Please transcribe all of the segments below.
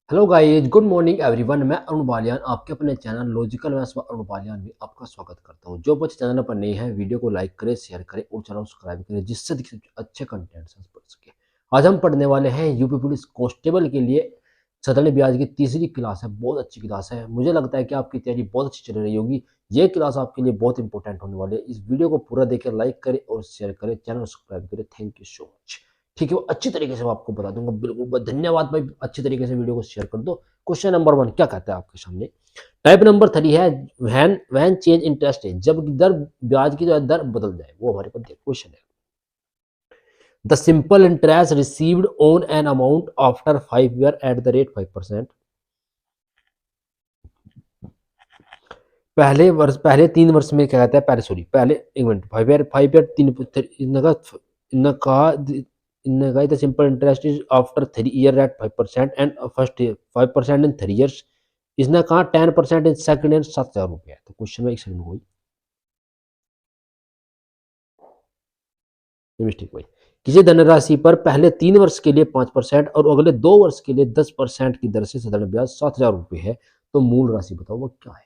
Hello guys, good morning everyone. मैं अरुण बालियान आपके अपने चैनल लॉजिकल मैथ्स व अरुण बालियान में आपका स्वागत करता हूं। जो बच्चे चैनल पर नए हैं, वीडियो को लाइक करें, शेयर करें और चैनल सब्सक्राइब करें, जिससे अच्छे कंटेंट से पढ़ सके। आज हम पढ़ने वाले हैं यूपी पुलिस कांस्टेबल के लिए सदन ब्याज की तीसरी क्लास है। बहुत अच्छी क्लास है। मुझे लगता है कि आपकी तैयारी बहुत अच्छी चल रही होगी। ये क्लास आपके लिए बहुत इंपॉर्टेंट होने वाली है। इस वीडियो को पूरा देखकर लाइक करें और शेयर करें, चैनल सब्सक्राइब करें। Thank you so much. ठीक है, वो अच्छी तरीके से मैं आपको बता दूंगा। बिल्कुल धन्यवाद भाई, अच्छी तरीके से वीडियो को शेयर कर दो। क्वेश्चन नंबर 1 क्या कहता है आपके सामने। टाइप नंबर 3 है व्हेन व्हेन चेंज इंटरेस्ट है, जब दर ब्याज की जो दर बदल जाए, वो हमारे पास क्वेश्चन है। The simple interest received on an amount after 5 year at the rate 5%। पहले 3 वर्ष में क्या कहता है, पहले एक मिनट, 5 ईयर 3 इनका the simple interest is after 3 year at 5% and first 5% in 3 years. इसने कहा 10% इन सेकंड ईयर 7,000 रुपये है। तो क्वेश्चन में एक सेकंड कोई मिस्टेक हुई। किसी धनराशि पर पहले 3 वर्ष के लिए 5% और अगले 2 वर्ष के लिए 10% की दर से साधारण ब्याज 7,000 रुपये है। तो मूल राशि बताओ वो क्या है।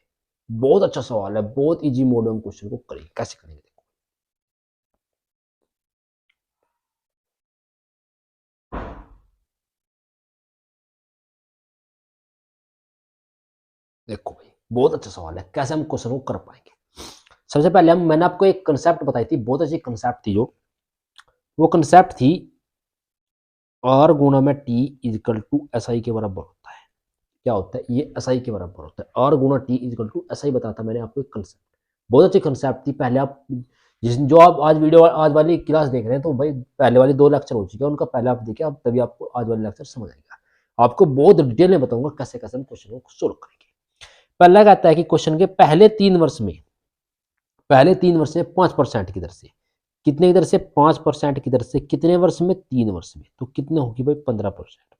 बहुत अच्छा सवाल है, बहुत इजी मोड में क्वेश्चन को करेंगे। कैसे करेंगे देखो भाई, बहुत अच्छा सवाल है। कैसे हम क्वेश्चन को कर पाएंगे। सबसे पहले मैंने आपको एक कंसेप्ट बताई थी, बहुत अच्छी कंसेप्ट थी। जो वो कंसेप्ट थी आर गुणा में T is equal to S I के बराबर होता है। क्या होता है ये, एस आई के बराबर होता है। आर गुणा T is equal to S I बताता मैंने आपको एक कंसेप्ट। बहुत अच्छी कंसेप्ट थी। पहले आप जो आप आज वीडियो आज वाली क्लास देख रहे हैं, तो भाई पहले वाली 2 लेक्चर हो चुके हैं, उनका पहले आप देखिए, आप तभी आपको आज वाली लेक्चर समझ आएगा। आपको बहुत डिटेल में बताऊंगा कैसे कैसे हम क्वेश्चन को सोल्व करेंगे। पहला कहता है कि क्वेश्चन के पहले 3 वर्ष में 5% की दर से, कितने की दर से, 5% की दर से, कितने वर्ष में, 3 वर्ष में। तो कितने होगी भाई, 15%।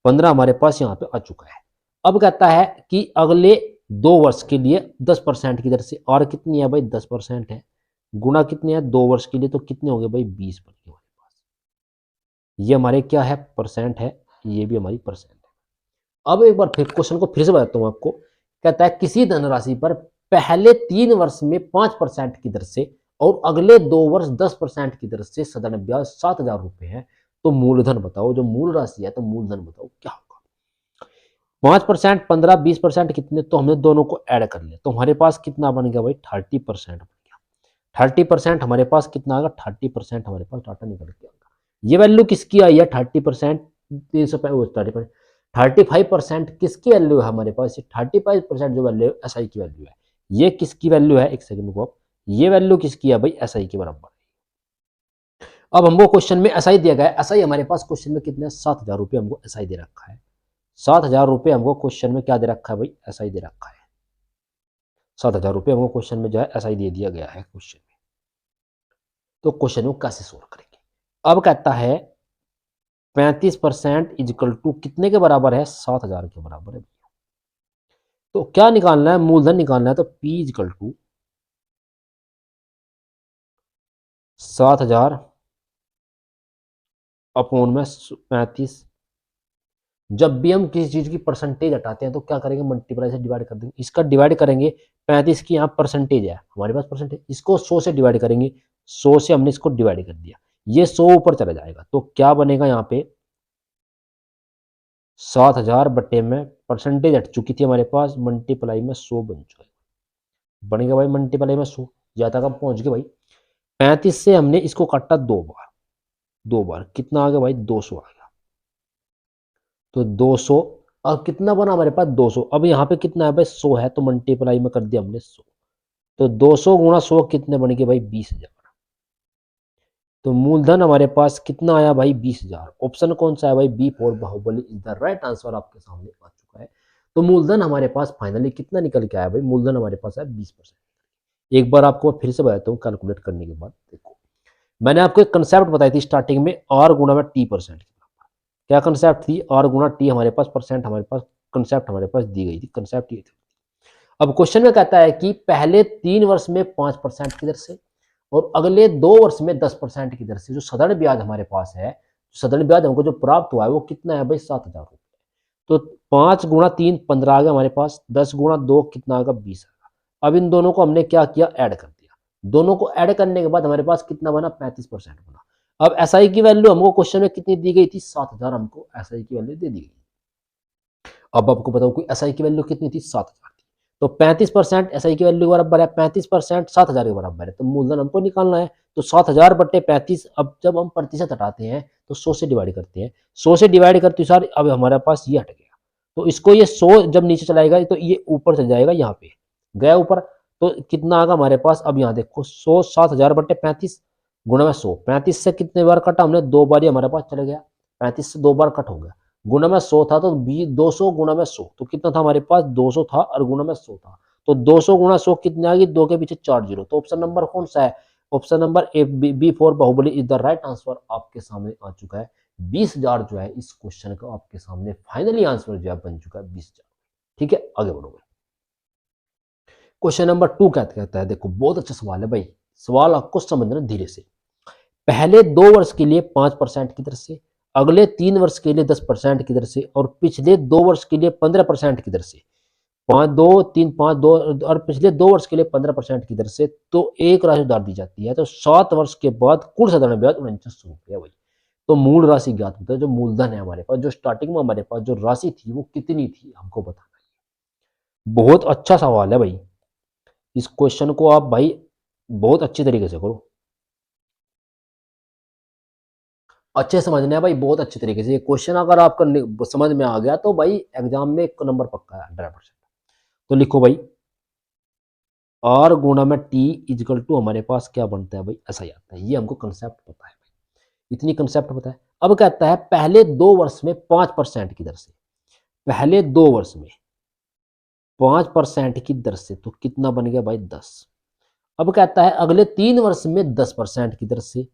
15 हमारे पास यहाँ पे आ चुका है। अब कहता है कि अगले 2 वर्ष के लिए 10% की दर से, और कितनी है भाई, 10% है, गुना कितने है, 2 वर्ष के लिए, तो कितने हो गए भाई, 20 बन गए हमारे पास। ये हमारे क्या है, परसेंट है। ये भी हमारी परसेंट है। अब एक बार फिर क्वेश्चन को फिर से बताता हूँ आपको। कहता है किसी धनराशि पर पहले 3 वर्ष में 5% की दर से और अगले 2 वर्ष 10% की दर से साधारण ब्याज 7,000 रुपये है। तो मूलधन बताओ, जो मूल राशि है, तो मूलधन बताओ क्या होगा। 5%, 15, 20% कितने, तो हमने दोनों को ऐड कर लिया, तो हमारे पास कितना बन गया भाई, 30% बन गया। 30% हमारे पास कितना आएगा, 30% हमारे पास डाटा निकल के आएगा। ये वैल्यू किसकी आई है, 30%, 35% किसकी वैल्यू है हमारे पास, 35% जो वैल्यू एस आई की वैल्यू है। ये किसकी वैल्यू है, एक सेकंड को, ये वैल्यू किसकी है भाई, एस आई के बराबर। अब हमको क्वेश्चन में एस आई दिया गया है। एस आई हमारे पास क्वेश्चन में कितने, 7,000 रुपये हमको एस आई दे रखा है। 7,000 रुपये हमको क्वेश्चन में क्या दे रखा है भाई, एस आई दे रखा है। 7,000 रुपये हमको क्वेश्चन में जो है एस आई दे दिया गया है क्वेश्चन में। तो क्वेश्चन को कैसे सोल्व करेंगे। अब कहता है 35% इजिकल टू कितने के बराबर है, 7,000 के बराबर है। तो क्या निकालना है, मूलधन निकालना है। तो P इजिकल टू 7,000 अपॉन में 35। जब भी हम किसी चीज की परसेंटेज हटाते हैं तो क्या करेंगे, मल्टीप्लाई से डिवाइड कर देंगे। इसका डिवाइड करेंगे, 35 की यहाँ परसेंटेज है हमारे पास परसेंटेज, इसको 100 से डिवाइड करेंगे। 100 से हमने इसको डिवाइड कर दिया, ये 100 ऊपर चला जाएगा। तो क्या बनेगा यहाँ पे, 7,000 बटे में परसेंटेज हट चुकी थी हमारे पास, मल्टीप्लाई में 100 बन चुका है। बनेगा भाई मल्टीप्लाई में 100, यहाँ तक हम पहुंच गए भाई। 35 से हमने इसको काटा 2 बार, 2 बार कितना आ गया भाई, 200 आ गया। तो 200, और कितना बना हमारे पास, 200। अब यहाँ पे कितना है भाई, 100 है, तो मल्टीप्लाई में कर दिया हमने 100। तो 200 गुणा 100 कितने बन गए भाई, 20,000। तो मूलधन हमारे पास कितना आया भाई, 20,000। ऑप्शन कौन सा है भाई, B for Baahubali is the right answer आपके सामने आ चुका है। तो मूलधन हमारे पास फाइनली कितना निकल के आया भाई, मूलधन हमारे पास है 20%। एक बार आपको फिर से बताता हूँ कैलकुलेट करने के बाद। देखो, मैंने आपको एक कंसेप्ट बताई थी स्टार्टिंग में, आर गुणा में टी परसेंट। क्या कंसेप्ट थी, आर गुणा टी हमारे पास परसेंट, हमारे पास कंसेप्ट हमारे पास दी गई थी, कंसेप्ट ये थी। अब क्वेश्चन में कहता है कि पहले 3 वर्ष में 5% की दर से और अगले 2 वर्ष में 10% की दर से जो साधारण ब्याज हमारे पास है, साधारण ब्याज हमको जो प्राप्त हुआ है वो कितना है भाई, 7,000 रुपये। तो 5 गुणा 3 15 आ गया हमारे पास, 10 गुणा 2 कितना आ गया 20 आ गया। अब इन दोनों को हमने क्या किया, ऐड कर दिया। दोनों को ऐड करने के बाद हमारे पास कितना बना, 35% बना। अब एसआई की वैल्यू हमको क्वेश्चन में कितनी दी गई थी, 7000 हमको एसआई की वैल्यू दे दी गई। अब आपको बताओ कि एसआई की वैल्यू कितनी थी, 7000 थी। तो 35% एसआई की वैल्यू के बराबर है, 35% 7000 के बराबर है, तो मूलधन हमको निकालना है। तो 7000 बटे 35, अब जब हम प्रतिशत हटाते हैं तो 100 से डिवाइड करते हैं, 100 से डिवाइड करते सर अब हमारे पास ये हट गया। तो इसको ये 100 जब नीचे चलाएगा तो ये ऊपर चल जाएगा, यहाँ पे गया ऊपर, तो कितना आएगा हमारे पास। अब यहाँ देखो 100 7000 बटे 35 गुणा में 100, 35 से कितने बार कटा हमने, 2 बार ही हमारे पास चले गया, 35 से 2 बार कट हो गया। गुणा में 100 था तो 200 गुणा में 100 तो कितना था हमारे पास, 200 था, और गुणा में 100 था तो 200 गुणा 100 कितने आ गई, 2 के पीछे 4 जीरो। तो ऑप्शन नंबर कौन सा है, option number A B for Baahubali is the right answer आपके सामने आ चुका है। 20,000 जो है इस क्वेश्चन का आपके सामने फाइनली आंसर जो है बन चुका है 20,000। ठीक है, आगे बढ़ोगे। क्वेश्चन नंबर 2 क्या कहता है, देखो बहुत अच्छा सवाल है भाई, सवाल आपको समझना धीरे से। पहले 2 वर्ष के लिए 5% की दर से, अगले 3 वर्ष के लिए 10% की दर से, और पिछले 2 वर्ष के लिए 15% की दर से, 5 2 3 5 2, और पिछले 2 वर्ष के लिए 15% की दर से, तो एक राशि उधार दी जाती है। तो 7 वर्ष के बाद कुल साधारण ब्याज 4900 रुपया भाई। तो मूल राशि ज्ञात होता है, जो मूलधन है हमारे पास, जो स्टार्टिंग में हमारे पास जो राशि थी वो कितनी थी हमको बताना है। बहुत अच्छा सवाल है भाई, इस क्वेश्चन को आप भाई बहुत अच्छी तरीके से करो, अच्छे समझना है भाई, बहुत अच्छे तरीके से। ये क्वेश्चन अगर आपका समझ में आ गया तो भाई एग्जाम में 1 नंबर पक्का है 100%। तो लिखो भाई, आर गुणा में टी इजकल टू हमारे पास क्या बनता है भाई, ऐसा ही आता है। ये हमको कंसेप्ट पता है भाई, इतनी कंसेप्ट पता है। अब कहता है पहले 2 वर्ष में 5% की दर से, पहले 2 वर्ष में 5% की दर से, तो कितना बन गया भाई 10। अब कहता है अगले 3 वर्ष में 10% की दर से,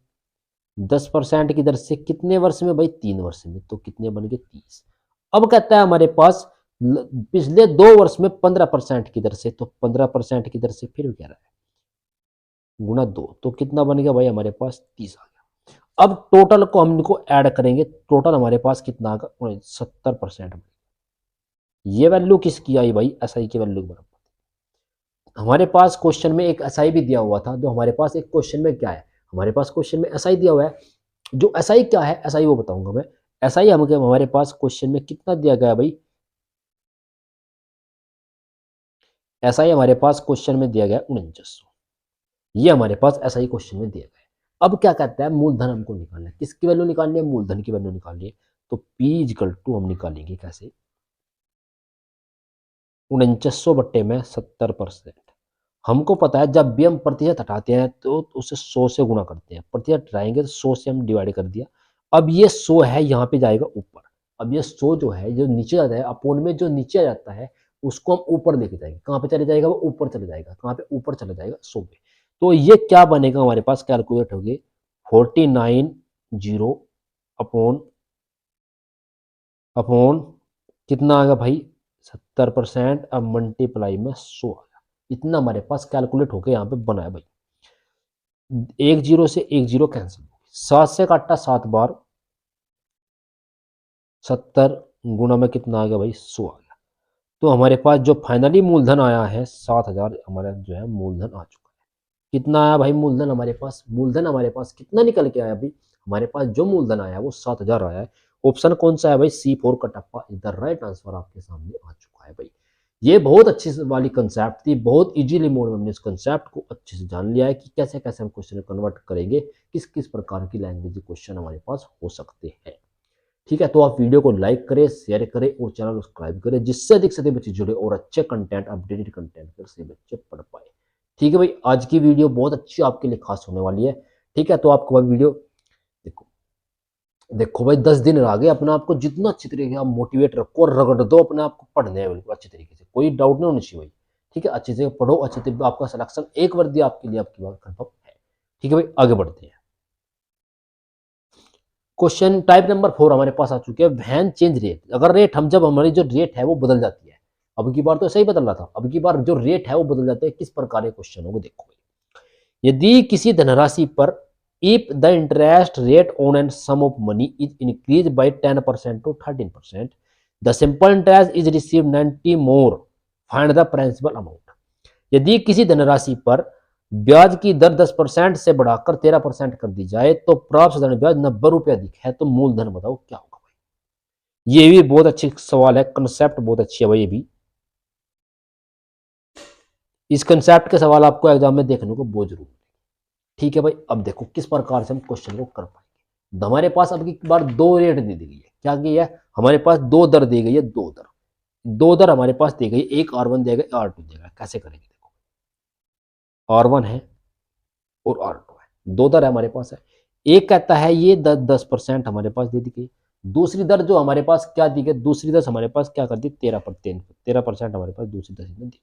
10% की दर से कितने वर्ष में भाई, 3 वर्ष में, तो कितने बन गए 30। अब कहता है हमारे पास पिछले 2 वर्ष में 15% की दर से, तो 15% की दर से फिर कह रहा है गुणा 2, तो कितना बन गया भाई हमारे पास 30 आ गया। अब टोटल को हम इनको ऐड करेंगे, टोटल हमारे पास कितना आ गया 70%। ये वैल्यू किसकी आई भाई, एसआई की वैल्यू के बराबर। हमारे पास क्वेश्चन में एक एसआई भी दिया हुआ था, जो हमारे पास एक क्वेश्चन में क्या है, हमारे पास क्वेश्चन में एसआई दिया हुआ है। जो एसआई क्या है, एसआई वो बताऊंगा मैं। एसआई हमारे पास क्वेश्चन में कितना दिया गया भाई, एसआई हमारे पास क्वेश्चन में दिया गया 4900। ये हमारे पास एसआई क्वेश्चन में दिया गया है। अब क्या कहता है, मूलधन हमको निकालना है, किसकी वैल्यू निकालनी है, मूलधन की वैल्यू निकालनी है। तो पी इक्वल टू हम निकालेंगे कैसे, 4900 बट्टे में 70%। हमको पता है जब भी हम प्रतिशत हटाते हैं तो उसे 100 से गुणा करते हैं, प्रतिशत हटाएंगे तो 100 से हम डिवाइड कर दिया। अब ये 100 है, यहाँ पे जाएगा ऊपर। अब ये 100 जो है, जो नीचे जाता है अपोन में, जो नीचे आ जाता है उसको हम ऊपर लेके जाएंगे। कहाँ पे चले जाएगा, वो ऊपर चले जाएगा। कहाँ पे, ऊपर चले जाएगा 100 पे। तो ये क्या बनेगा हमारे पास, कैलकुलेट हो गए 49 अपॉन अपॉन कितना आ गया भाई 70%, अब मल्टीप्लाई में 100 आ गया। इतना हमारे पास कैलकुलेट होकर यहाँ पे बना है भाई। 1 जीरो से 1 जीरो कैंसिल, 7 से काटा 7 बार, 70 गुणा में कितना आ गया भाई 100 आ गया। तो हमारे पास जो फाइनली मूलधन आया है 7000 हमारा जो है मूलधन आ चुका है। कितना आया भाई मूलधन हमारे पास, मूलधन हमारे पास कितना निकल के आया भाई, हमारे पास जो मूलधन आया वो 7000 आया है। ऑप्शन कौन सा है भाई, C4 Kattappa is the right answer आपके सामने आ चुका है भाई। ये बहुत अच्छी वाली कंसेप्ट थी, बहुत इजीली मोड में हमने इस कंसेप्ट को अच्छे से जान लिया है कि कैसे कैसे हम क्वेश्चन कन्वर्ट करेंगे, किस किस प्रकार की लैंग्वेज क्वेश्चन हमारे पास हो सकते हैं। ठीक है, तो आप वीडियो को लाइक करें, शेयर करें और चैनल को सब्सक्राइब करें, जिससे अधिक से अधिक बच्चे जुड़े और अच्छे कंटेंट, अपडेटेड कंटेंट से बच्चे पढ़ पाए। ठीक है भाई, आज की वीडियो बहुत अच्छी आपके लिए खास होने वाली है। ठीक है, तो आपको भाई वीडियो देखो देखो भाई 10 दिन रह गए, अपने आप को जितना अच्छी तरीके से आप मोटिवेट रखो और रगड़ दो अपने आप को पढ़ने है बिल्कुल अच्छी तरीके से, कोई डाउट नहीं होना चाहिए भाई। ठीक है, अच्छे से पढ़ो, अच्छे से आपका सिलेक्शन एक वर्दी आपके लिए आपकी बात कंफर्म है। ठीक है भाई, आगे बढ़ते हैं। क्वेश्चन टाइप नंबर 4 हमारे पास आ चुके हैं, वैन चेंज रेट। अगर रेट हम जब हमारी जो रेट है वो बदल जाती है, अब की बार तो सही बदल रहा था, अब की बार जो रेट है वो बदल जाता है, किस प्रकार के क्वेश्चन होगा देखो। यदि किसी धनराशि पर if the interest rate on and sum of money is increase by 10% to 13%, the simple interest is receive 90 more, find the principal amount. यदि किसी धनराशि पर ब्याज की दर 10% से बढ़ाकर 13% कर दी जाए तो प्राप्त धन ब्याज 90 रुपये अधिक है, तो मूलधन बताओ क्या होगा भाई। ये भी बहुत अच्छी सवाल है, कंसेप्ट बहुत अच्छी है भाई। ये भी इस कंसेप्ट के सवाल आपको एग्जाम में देखने को बहुत जरूरी है। ठीक है भाई, अब देखो किस प्रकार से हम क्वेश्चन को कर पाएंगे। हमारे पास अब की बार दो रेट दे दी गई है। क्या की है, हमारे पास दो दर दी गई है, दो दर हमारे पास दी गई, एक R1 देगा, R2 देगा। कैसे करेंगे, देखो R1 है और R2 है, दो दर हमारे पास है। एक कहता है ये 10% हमारे पास दे दी गई, दूसरी दर जो हमारे पास क्या दी गई, दूसरी दर हमारे पास क्या कर दी, 13% हमारे पास दूसरी दर दी दी।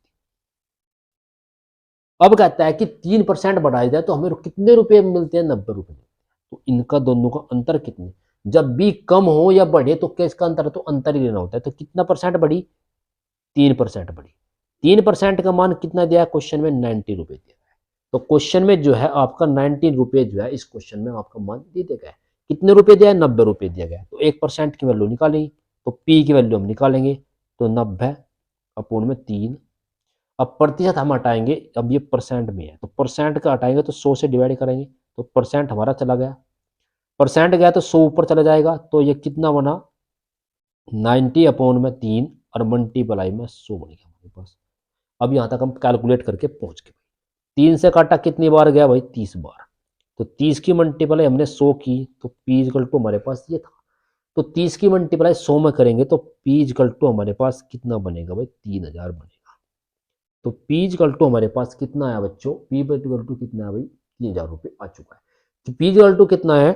अब कहता है कि 3% बढ़ाया जाए तो हमें कितने रुपए मिलते हैं, 90 रुपए। तो इनका दोनों का अंतर कितने, जब भी कम हो या बढ़े तो क्या इसका अंतर है, तो अंतर ही लेना होता है। तो कितना परसेंट बढ़ी, 3% बढ़ी। 3% का मान कितना दिया है क्वेश्चन में, 90 रुपए दिया है। तो क्वेश्चन में जो है आपका 90 रुपए जो है इस क्वेश्चन में आपका मान दे दिया गया है। कितने रुपए दिया है, 90 रुपए दिया गया है। तो 1% की वैल्यू निकालेंगे, तो पी की वैल्यू हम निकालेंगे, तो 90 अपूर्ण में 3। अब प्रतिशत हम हटाएंगे, अब ये परसेंट में है तो परसेंट का हटाएंगे तो 100 से डिवाइड करेंगे, तो परसेंट हमारा चला गया, परसेंट गया तो 100 ऊपर चला जाएगा। तो ये कितना बना, 90 अपोन में 3 और मल्टीप्लाई में 100 बन गया हमारे पास। अब यहाँ तक हम कैलकुलेट करके पहुंच गए। 3 से काटा कितनी बार गया भाई, 30 बार। तो 30 की मल्टीप्लाई हमने 100 की, तो पी इक्वल टू हमारे पास ये था। तो 30 की मल्टीप्लाई 100 में करेंगे तो पी इक्वल टू हमारे पास कितना बनेगा भाई, 3000 बनेगा। तो पी इक्वल टू हमारे पास कितना आया बच्चों, पी इक्वल टू कितना है भाई, 3000 रुपये आ चुका है। तो पी इक्वल टू कितना है,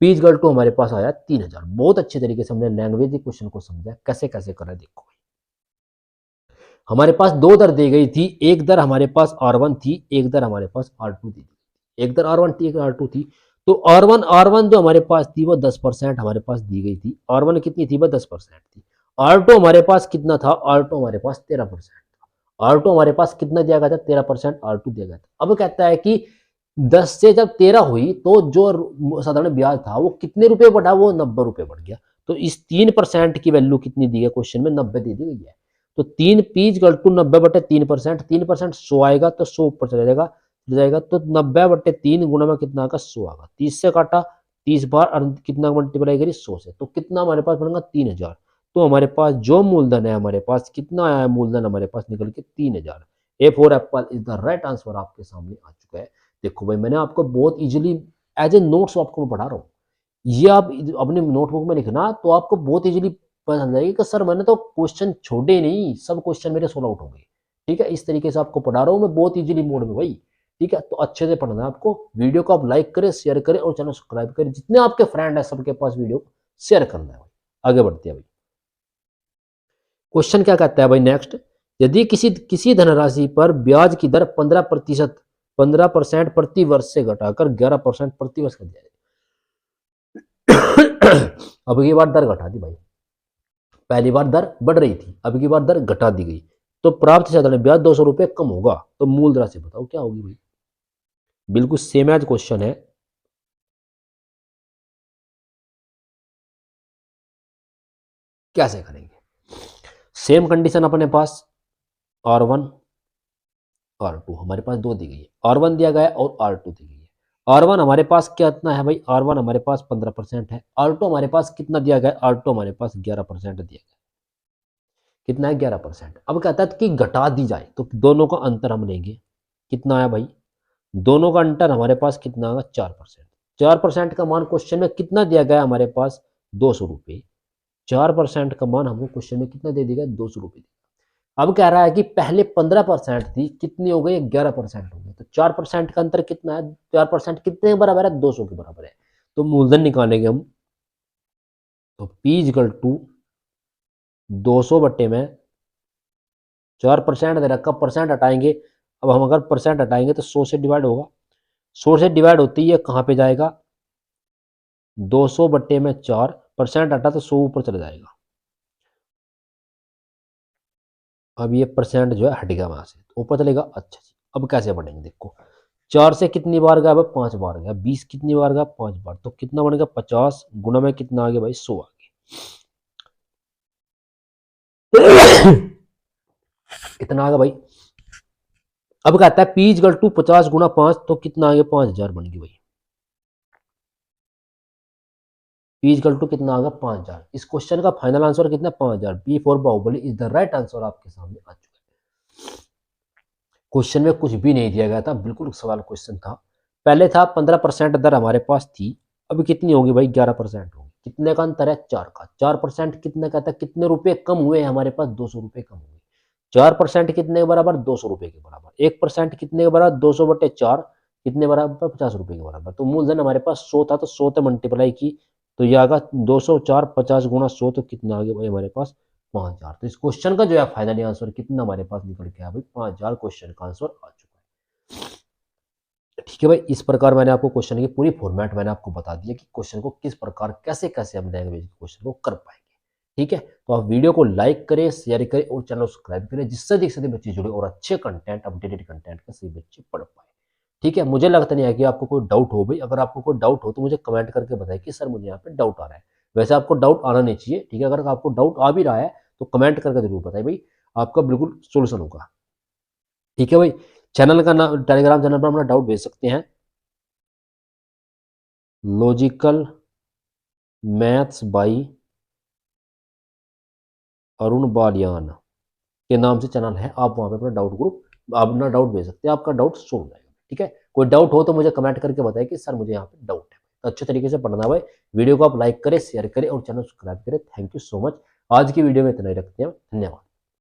पी इक्वल टू हमारे पास आया 3000। बहुत अच्छे तरीके से हमने लैंग्वेज क्वेश्चन को समझा, कैसे कैसे करा देखो। हमारे पास दो दर दी गई थी, एक दर हमारे पास R1 थी, एक दर हमारे पास R2 थी। एक दर R1 थी, एक R2 थी। तो R1 जो हमारे पास थी वो 10% हमारे पास दी गई थी। R1 कितनी थी, वो 10% थी। R2 हमारे पास कितना था, R2 हमारे पास 13% था। R2 हमारे पास कितना दिया गया था, 13% R2 दिया गया था। अब कहता है कि 10 से जब 13 हुई तो जो साधारण ब्याज था वो कितने रुपए बढ़ा, वो 90 रुपए बढ़ गया। तो इस 3% की वैल्यू कितनी दी है क्वेश्चन में, 90 दे दी गई है। तो 3 पीज गल टू 90/3%, 3% 100 आएगा तो 100 ऊपर चला जाएगा तो 90/3 गुणा में कितना आएगा, 100 आएगा। 30 से काटा 30 बार और कितना मल्टीप्लाई करी, 100 से, तो कितना हमारे पास बनेगा, 3000। तो हमारे पास जो मूलधन है, हमारे पास कितना आया है मूलधन, हमारे पास निकल के 3000। A for Apple is the right answer आपके सामने आ चुका है। देखो भाई, मैंने आपको बहुत इजीली एज ए नोट्स आपको पढ़ा रहा हूँ। ये आप अपने नोटबुक में लिखना तो आपको बहुत इजीली पता चल जाएगी कि सर मैंने तो क्वेश्चन छोड़े नहीं, सब क्वेश्चन मेरे सोल्व आउट हो गए। ठीक है, इस तरीके से आपको पढ़ा रहा हूँ मैं बहुत इजीली मोड में भाई। ठीक है, तो अच्छे से पढ़ना है आपको। वीडियो को आप लाइक करें, शेयर करें और चैनल सब्सक्राइब करें। जितने आपके फ्रेंड है सबके पास वीडियो शेयर करना है भाई। आगे बढ़ते हैं भाई। क्वेश्चन क्या कहता है भाई नेक्स्ट, यदि किसी किसी धनराशि पर ब्याज की दर 15% प्रति वर्ष से घटाकर 11% प्रति वर्ष कर दिया जाए। अब ये बार दर घटा दी भाई, पहली बार दर बढ़ रही थी, अब की बार दर घटा दी गई, तो प्राप्त साधारण ब्याज 200 रुपये कम होगा, तो मूल राशि बताओ क्या होगी भाई। बिल्कुल सेम एज क्वेश्चन है। कैसे करेंगे, सेम कंडीशन अपने पास, R1 R2 हमारे पास दो दी गई है, R1 दिया गया है और R2 दी गई है। R1 हमारे पास कितना है भाई, R1 हमारे पास 15% है। R2 हमारे पास कितना दिया गया है, R2 हमारे पास 11% दिया गया है। कितना है, 11%। अब कहता है कि घटा दी जाए, तो दोनों का अंतर हम लेंगे, कितना है भाई, दोनों का अंतर हमारे पास कितना होगा, 4%। 4% का मान क्वेश्चन में कितना दिया गया हमारे पास, 200 रुपये। 4% का मान हमको क्वेश्चन में कितना दे दिया, 200 रुपये। अब कह रहा है कि पहले 15% थी, कितनी हो गई, 11% हो गई। तो 4% का अंतर कितना है, 4% कितने के बराबर है, 200 के बराबर है। तो मूलधन निकालेंगे हम, तो P इक्वल टू 200 बट्टे में 4% दे रखा, परसेंट हटाएंगे। अब हम अगर परसेंट हटाएंगे तो 100 से डिवाइड होगा, 100 से डिवाइड होती है कहाँ पे जाएगा, 200 बट्टे में 4%, हटा तो 100 ऊपर चला जाएगा। अब ये परसेंट जो है हट गया वहां से, तो ऊपर चलेगा। अच्छा जी, अब कैसे बढ़ेंगे देखो, 4 से कितनी बार गया, 5 बार गया। 20 कितनी बार गया, 5 बार। तो कितना बनेगा, 50 गुना में कितना आ गया भाई, 100 आ गया। कितना आ गया भाई। अब कहता है P इक्वल टू 50 गुना 5, तो कितना आ गया 5000 बन गई भाई। P इक्वल टू कितना आ गया 5000। इस क्वेश्चन का फाइनल आंसर कितना 5000। B for Baahubali is the right answer आपके सामने आ चुका है। क्वेश्चन में कुछ भी नहीं दिया गया था, बिल्कुल सवाल क्वेश्चन था। पहले था 15% दर हमारे पास थी, अभी कितनी होगी भाई 11% होगी। कितने का अंतर है 4 का। 4% कितने का था, कितने रुपए कम हुए हमारे पास 200 रुपए कम हुए। 4% कितने के बराबर 200 रुपए के बराबर। 1% कितने के बराबर 200/4 कितने बराबर 50 रुपए के बराबर। तो मूलधन हमारे पास 100 था, तो 100 से मल्टीप्लाई की तो ये आगा 204 50 गुना 100, तो कितना आ गया भाई हमारे पास 5000। तो इस क्वेश्चन का जो है फाइनली आंसर कितना हमारे पास निकल के आया भाई 5000 क्वेश्चन का आंसर आ चुका है। ठीक है भाई, इस प्रकार मैंने आपको क्वेश्चन की पूरी फॉर्मेट मैंने आपको बता दिया कि क्वेश्चन को किस प्रकार कैसे कैसे हम लैंग्वेज के क्वेश्चन को कर पाएंगे। ठीक है, तो आप वीडियो को लाइक करें, शेयर करें और चैनल सब्सक्राइब करें, जिससे अधिक से अधिक बच्चे जुड़े और अच्छे कंटेंट अपडेटेड कंटेंट का सही बच्चे पढ़ पाए। ठीक है, मुझे लगता नहीं है कि आपको कोई डाउट हो भाई। अगर आपको कोई डाउट हो तो मुझे कमेंट करके बताएं कि सर मुझे यहाँ पे डाउट आ रहा है। वैसे आपको डाउट आना नहीं चाहिए, ठीक है। अगर आपको डाउट आ भी रहा है तो कमेंट करके जरूर बताएं भाई, आपका बिल्कुल सोल्यूशन होगा। ठीक है भाई, चैनल का नाम टेलीग्राम चैनल पर अपना डाउट भेज सकते हैं, logical maths by Arun Baliyan के नाम से चैनल है। आप वहां पे अपना डाउट ग्रुप आप अपना डाउट भेज सकते हैं, आपका डाउट सॉल्व हो जाएगा। ठीक है, कोई डाउट हो तो मुझे कमेंट करके बताएं कि सर मुझे यहाँ पे डाउट है। तो अच्छे तरीके से पढ़ना भाई। वीडियो को आप लाइक करें, शेयर करें और चैनल सब्सक्राइब करें। Thank you so much. आज की वीडियो में इतना ही रखते हैं, धन्यवाद।